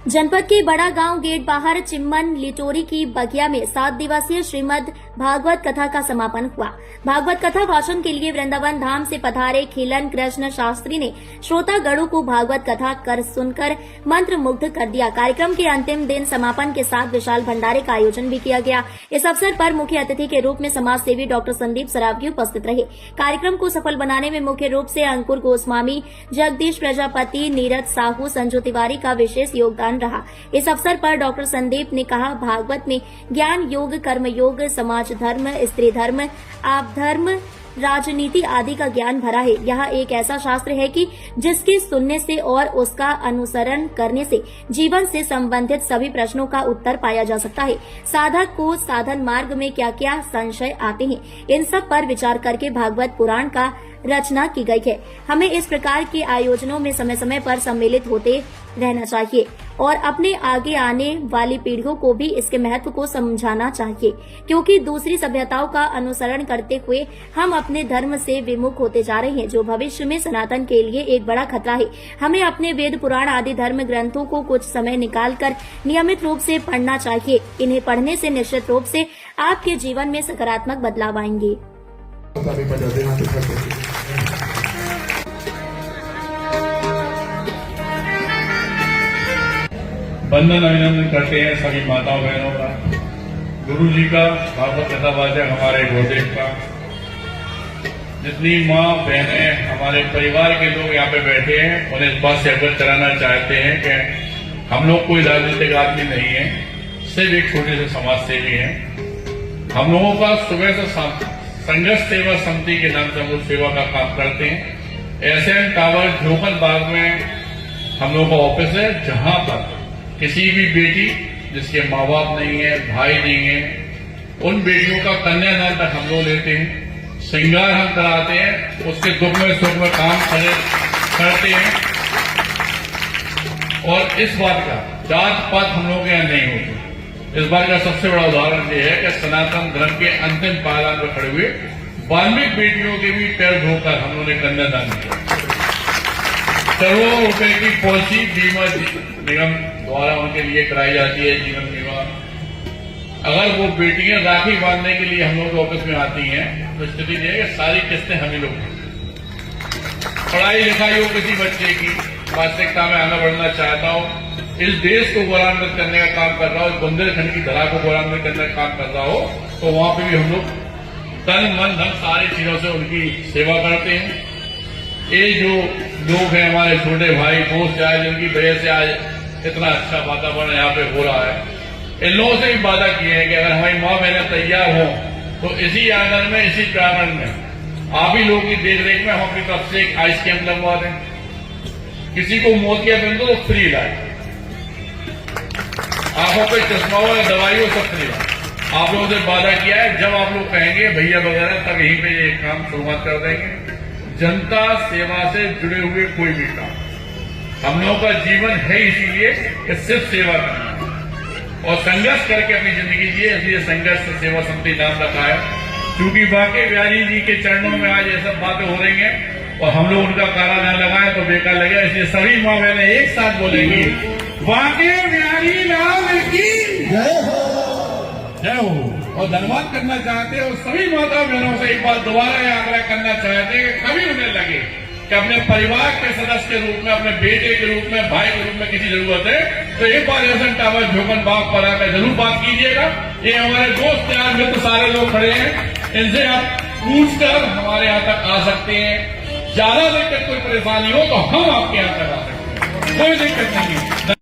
जनपद के बड़ा गांव गेट बाहर चिम्मन लिटोरी की बगिया में 7 दिवसीय श्रीमद् भागवत कथा का समापन हुआ। भागवत कथा भाषण के लिए वृंदावन धाम से पधारे खिलन कृष्ण शास्त्री ने श्रोतागणों को भागवत कथा कर सुनकर मंत्र मुग्ध कर दिया। कार्यक्रम के अंतिम दिन समापन के साथ विशाल भंडारे का आयोजन भी किया गया। इस अवसर पर मुख्य अतिथि के रूप में समाज सेवी डॉक्टर संदीप सरावगी उपस्थित रहे। कार्यक्रम को सफल बनाने में मुख्य रूप से अंकुर गोस्वामी, जगदीश प्रजापति, नीरज साहू, संजू तिवारी का विशेष योगदान रहा। इस अवसर पर डॉक्टर संदीप ने कहा, भागवत में ज्ञान योग, कर्म योग, समाज धर्म, स्त्री धर्म, आप धर्म, राजनीति आदि का ज्ञान भरा है। यह एक ऐसा शास्त्र है कि जिसके सुनने से और उसका अनुसरण करने से जीवन से संबंधित सभी प्रश्नों का उत्तर पाया जा सकता है। साधक को साधन मार्ग में क्या क्या संशय आते हैं, इन सब पर विचार करके भागवत पुराण का रचना की गई है। हमें इस प्रकार के आयोजनों में समय समय पर सम्मिलित होते रहना चाहिए और अपने आगे आने वाली पीढ़ियों को भी इसके महत्व को समझाना चाहिए, क्योंकि दूसरी सभ्यताओं का अनुसरण करते हुए हम अपने धर्म से विमुख होते जा रहे हैं, जो भविष्य में सनातन के लिए एक बड़ा खतरा है। हमें अपने वेद पुराण आदि धर्म ग्रंथों को कुछ समय निकालकर नियमित रूप से पढ़ना चाहिए। इन्हें पढ़ने से निश्चित रूप से आपके जीवन में सकारात्मक बदलाव आएंगे। वंदन अभिनंदन करते हैं सभी माताओं बहनों का, गुरु जी का, भागवत कथा वाचक हमारे गुरुदेव का, जितनी माँ बहनें हमारे परिवार के लोग यहाँ पे बैठे हैं, उन्हें इस बात से अवगत कराना चाहते हैं कि हम लोग कोई राजनीतिक आदमी नहीं है, सिर्फ एक छोटे से समाज सेवी हैं। हम लोगों का सुबह से संघर्ष सेवा समिति के नाम से हम लोग सेवा का काम करते हैं। एसएन टावर झोपन बाग में हम लोगों का ऑफिस है, जहां पर किसी भी बेटी जिसके माँ बाप नहीं है, भाई नहीं है, उन बेटियों का कन्यादान तक हम लोग लेते हैं, श्रृंगार हम कराते हैं, उसके दुख में सुख में काम करते हैं। और इस बात का जात पात हम लोग के यहाँ नहीं होती। इस बार का सबसे बड़ा उदाहरण ये है कि सनातन धर्म के अंतिम पायदान पर खड़े हुए वाल्मीकि बेटियों के भी पैर धोकर हम लोगों ने कन्यादान किया। करोड़ों रुपए की पॉलिसी बीमा निगम द्वारा उनके लिए कराई जाती है, जीवन बीमा। अगर वो बेटियां राखी बांधने के लिए हम लोग के ऑफिस में आती हैं तो स्थिति यह है कि सारी किस्तें हम ही लोग, पढ़ाई लिखाई हो किसी बच्चे की, वास्तविकता में आगे बढ़ना चाहता हो, इस देश को गौरवान्वित करने का काम कर रहा हो, इस बुंदेलखंड की धरा को गौरवान्वित करने का काम कर रहा हो, तो वहां पे भी हम लोग तन मन धन सारी चीजों से उनकी सेवा करते हैं। ये जो लोग हैं हमारे छोटे भाई दोस्त आए, जिनकी वजह से आज इतना अच्छा वातावरण यहाँ पे हो रहा है, इन लोगों से भी वादा किए हैं कि अगर हमारी माँ बहनें तैयार हो तो इसी आंगन में, इसी प्रांगण में आप ही लोगों की देख रेख में हम अपनी तरफ से एक आइस कैंप लगवा दें। किसी को मोतियाबिंद तो फ्री इलाज, आंखों पे चश्मा हो या दवाई हो, सब फ्री इलाज। आप लोगों से वादा किया है, जब आप लोग कहेंगे भैया वगैरह, तब यहीं पे ये काम शुरुआत कर देंगे। जनता सेवा से जुड़े हुए कोई भी काम, हम लोगों का जीवन है इसीलिए कि सिर्फ सेवा करना और संघर्ष करके अपनी जिंदगी जिए, इसलिए संघर्ष सेवा समिति नाम रखा है। क्योंकि बांके बिहारी जी के चरणों में आज ये सब बातें हो रही हैं और हम लोग उनका काला न लगाए तो बेकार लगे, इसलिए सभी माँ बहनें एक साथ बोलेंगी, बांके बिहारी लाल की जय हो, जय हो। और धन्यवाद करना चाहते हैं और सभी माता बहनों से एक बार दोबारा यह आग्रह करना चाहते हैं कि कभी उन्हें लगे कि अपने परिवार के सदस्य के रूप में, अपने बेटे के रूप में, भाई के रूप में किसी जरूरत है तो एक बार एसएन टावर झोपन बाग पर आकर जरूर बात कीजिएगा। ये हमारे दोस्त यार मित्र सारे लोग खड़े हैं, इनसे आप पूछकर हमारे यहाँ तक आ सकते हैं। ज्यादा दिक्कत कोई परेशानी हो तो हम आपके यहाँ तक आ सकते हैं, कोई दिक्कत नहीं है।